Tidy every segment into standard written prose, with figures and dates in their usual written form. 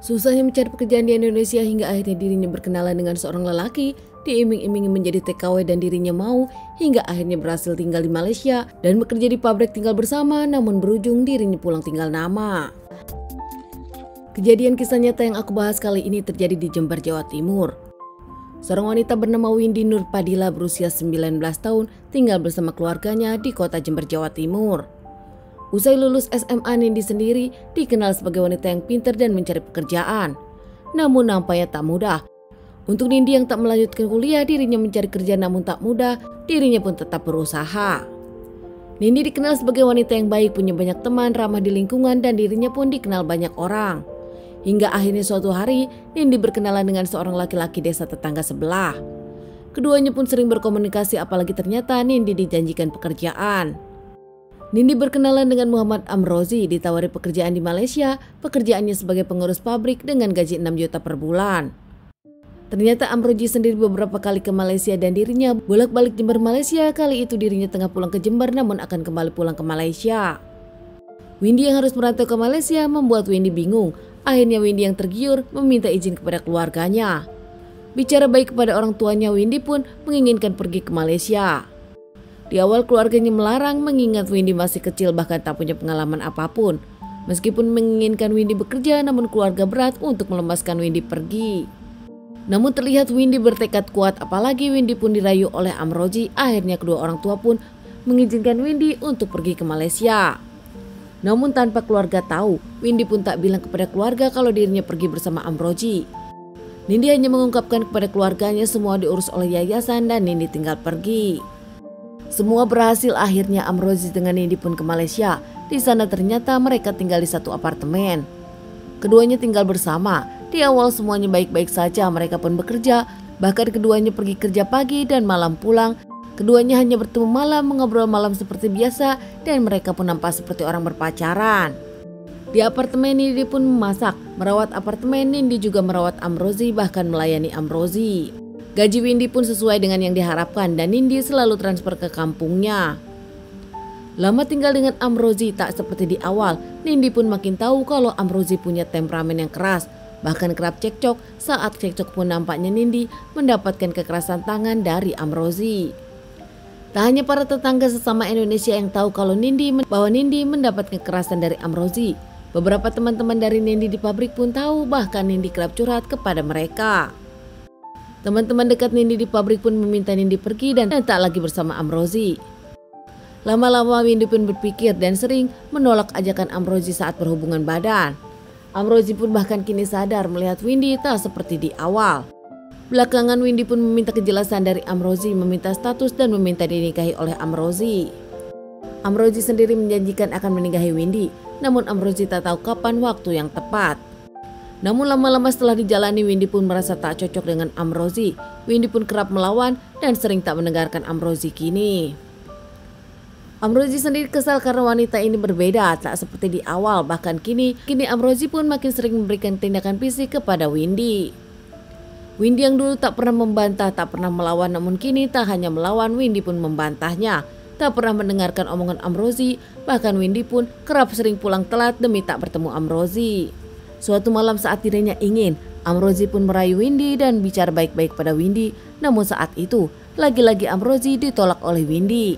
Susahnya mencari pekerjaan di Indonesia hingga akhirnya dirinya berkenalan dengan seorang lelaki, diiming-imingi menjadi TKW dan dirinya mau, hingga akhirnya berhasil tinggal di Malaysia dan bekerja di pabrik tinggal bersama, namun berujung dirinya pulang tinggal nama. Kejadian kisah nyata yang aku bahas kali ini terjadi di Jember, Jawa Timur. Seorang wanita bernama Windy Nur Padilla berusia 19 tahun tinggal bersama keluarganya di kota Jember, Jawa Timur. Usai lulus SMA, Nindi sendiri dikenal sebagai wanita yang pintar dan mencari pekerjaan. Namun nampaknya tak mudah. Untuk Nindi yang tak melanjutkan kuliah, dirinya mencari kerja namun tak mudah, dirinya pun tetap berusaha. Nindi dikenal sebagai wanita yang baik, punya banyak teman, ramah di lingkungan, dan dirinya pun dikenal banyak orang. Hingga akhirnya suatu hari, Nindi berkenalan dengan seorang laki-laki desa tetangga sebelah. Keduanya pun sering berkomunikasi, apalagi ternyata Nindi dijanjikan pekerjaan. Nindi berkenalan dengan Muhammad Amrozi, ditawari pekerjaan di Malaysia, pekerjaannya sebagai pengurus pabrik dengan gaji 6 juta per bulan. Ternyata Amrozi sendiri beberapa kali ke Malaysia dan dirinya bolak-balik Jember Malaysia. Kali itu dirinya tengah pulang ke Jember namun akan kembali pulang ke Malaysia. Windy yang harus merantau ke Malaysia membuat Windy bingung. Akhirnya Windy yang tergiur meminta izin kepada keluarganya. Bicara baik kepada orang tuanya, Windy pun menginginkan pergi ke Malaysia. Di awal keluarganya melarang mengingat Windy masih kecil bahkan tak punya pengalaman apapun. Meskipun menginginkan Windy bekerja, namun keluarga berat untuk melepaskan Windy pergi. Namun terlihat Windy bertekad kuat, apalagi Windy pun dirayu oleh Amrozi. Akhirnya kedua orang tua pun mengizinkan Windy untuk pergi ke Malaysia. Namun tanpa keluarga tahu, Windy pun tak bilang kepada keluarga kalau dirinya pergi bersama Amrozi. Nindi hanya mengungkapkan kepada keluarganya semua diurus oleh yayasan dan Nindi tinggal pergi. Semua berhasil, akhirnya Amrozi dengan Nindi pun ke Malaysia. Di sana ternyata mereka tinggal di satu apartemen. Keduanya tinggal bersama. Di awal semuanya baik-baik saja, mereka pun bekerja. Bahkan keduanya pergi kerja pagi dan malam pulang. Keduanya hanya bertemu malam, mengobrol malam seperti biasa, dan mereka pun nampak seperti orang berpacaran. Di apartemen Nindi pun memasak, merawat apartemen. Nindi juga merawat Amrozi, bahkan melayani Amrozi. Gaji Windy pun sesuai dengan yang diharapkan dan Nindi selalu transfer ke kampungnya. Lama tinggal dengan Amrozi tak seperti di awal, Nindi pun makin tahu kalau Amrozi punya temperamen yang keras. Bahkan kerap cekcok, saat cekcok pun nampaknya Nindi mendapatkan kekerasan tangan dari Amrozi. Tak hanya para tetangga sesama Indonesia yang tahu kalau bahwa Nindi mendapat kekerasan dari Amrozi. Beberapa teman-teman dari Nindi di pabrik pun tahu, bahkan Nindi kerap curhat kepada mereka. Teman-teman dekat Nindi di pabrik pun meminta Nindi pergi dan tak lagi bersama Amrozi. Lama-lama Windy pun berpikir dan sering menolak ajakan Amrozi saat berhubungan badan. Amrozi pun bahkan kini sadar melihat Windy tak seperti di awal. Belakangan Windy pun meminta kejelasan dari Amrozi, meminta status dan meminta dinikahi oleh Amrozi. Amrozi sendiri menjanjikan akan menikahi Windy, namun Amrozi tak tahu kapan waktu yang tepat. Namun lama-lama setelah dijalani, Windy pun merasa tak cocok dengan Amrozi. Windy pun kerap melawan dan sering tak mendengarkan Amrozi kini. Amrozi sendiri kesal karena wanita ini berbeda, tak seperti di awal. Bahkan kini Amrozi pun makin sering memberikan tindakan fisik kepada Windy. Windy yang dulu tak pernah membantah, tak pernah melawan, namun kini tak hanya melawan, Windy pun membantahnya. Tak pernah mendengarkan omongan Amrozi, bahkan Windy pun kerap sering pulang telat demi tak bertemu Amrozi. Suatu malam saat dirinya ingin, Amrozi pun merayu Windy dan bicara baik-baik pada Windy. Namun saat itu, lagi-lagi Amrozi ditolak oleh Windy.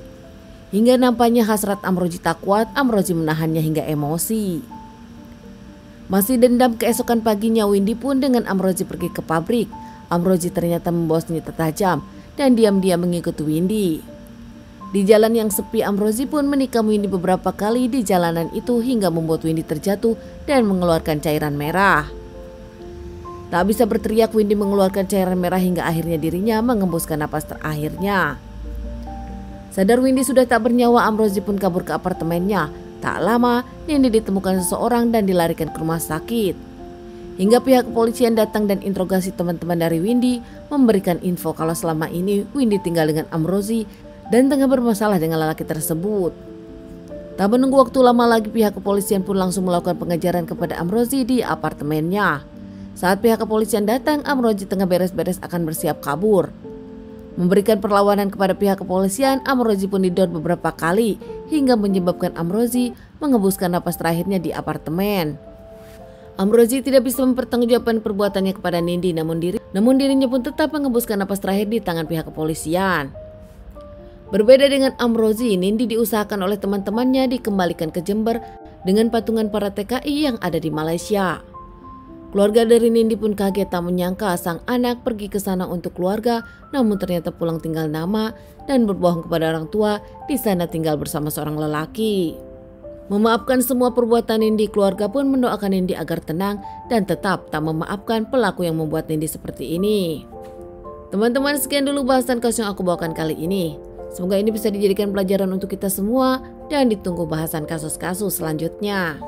Hingga nampaknya hasrat Amrozi tak kuat, Amrozi menahannya hingga emosi. Masih dendam, keesokan paginya Windy pun dengan Amrozi pergi ke pabrik. Amrozi ternyata membawa senjata tajam dan diam-diam mengikuti Windy. Di jalan yang sepi, Amrozi pun menikam Windy beberapa kali di jalanan itu hingga membuat Windy terjatuh dan mengeluarkan cairan merah. Tak bisa berteriak, Windy mengeluarkan cairan merah hingga akhirnya dirinya mengembuskan napas terakhirnya. Sadar Windy sudah tak bernyawa, Amrozi pun kabur ke apartemennya. Tak lama, Nindi ditemukan seseorang dan dilarikan ke rumah sakit. Hingga pihak kepolisian datang dan interogasi teman-teman dari Windy, memberikan info kalau selama ini Windy tinggal dengan Amrozi dan tengah bermasalah dengan lelaki tersebut. Tak menunggu waktu lama lagi, pihak kepolisian pun langsung melakukan pengejaran kepada Amrozi di apartemennya. Saat pihak kepolisian datang, Amrozi tengah beres-beres akan bersiap kabur. Memberikan perlawanan kepada pihak kepolisian, Amrozi pun didor beberapa kali hingga menyebabkan Amrozi mengembuskan napas terakhirnya di apartemen. Amrozi tidak bisa mempertanggungjawabkan perbuatannya kepada Nindi, namun dirinya pun tetap mengembuskan napas terakhir di tangan pihak kepolisian. Berbeda dengan Amrozi, Nindi diusahakan oleh teman-temannya dikembalikan ke Jember dengan patungan para TKI yang ada di Malaysia. Keluarga dari Nindi pun kaget tak menyangka sang anak pergi ke sana untuk keluarga, namun ternyata pulang tinggal nama dan berbohong kepada orang tua di sana tinggal bersama seorang lelaki. Memaafkan semua perbuatan Nindi, keluarga pun mendoakan Nindi agar tenang dan tetap tak memaafkan pelaku yang membuat Nindi seperti ini. Teman-teman, sekian dulu bahasan kasus yang aku bawakan kali ini. Semoga ini bisa dijadikan pelajaran untuk kita semua dan ditunggu bahasan kasus-kasus selanjutnya.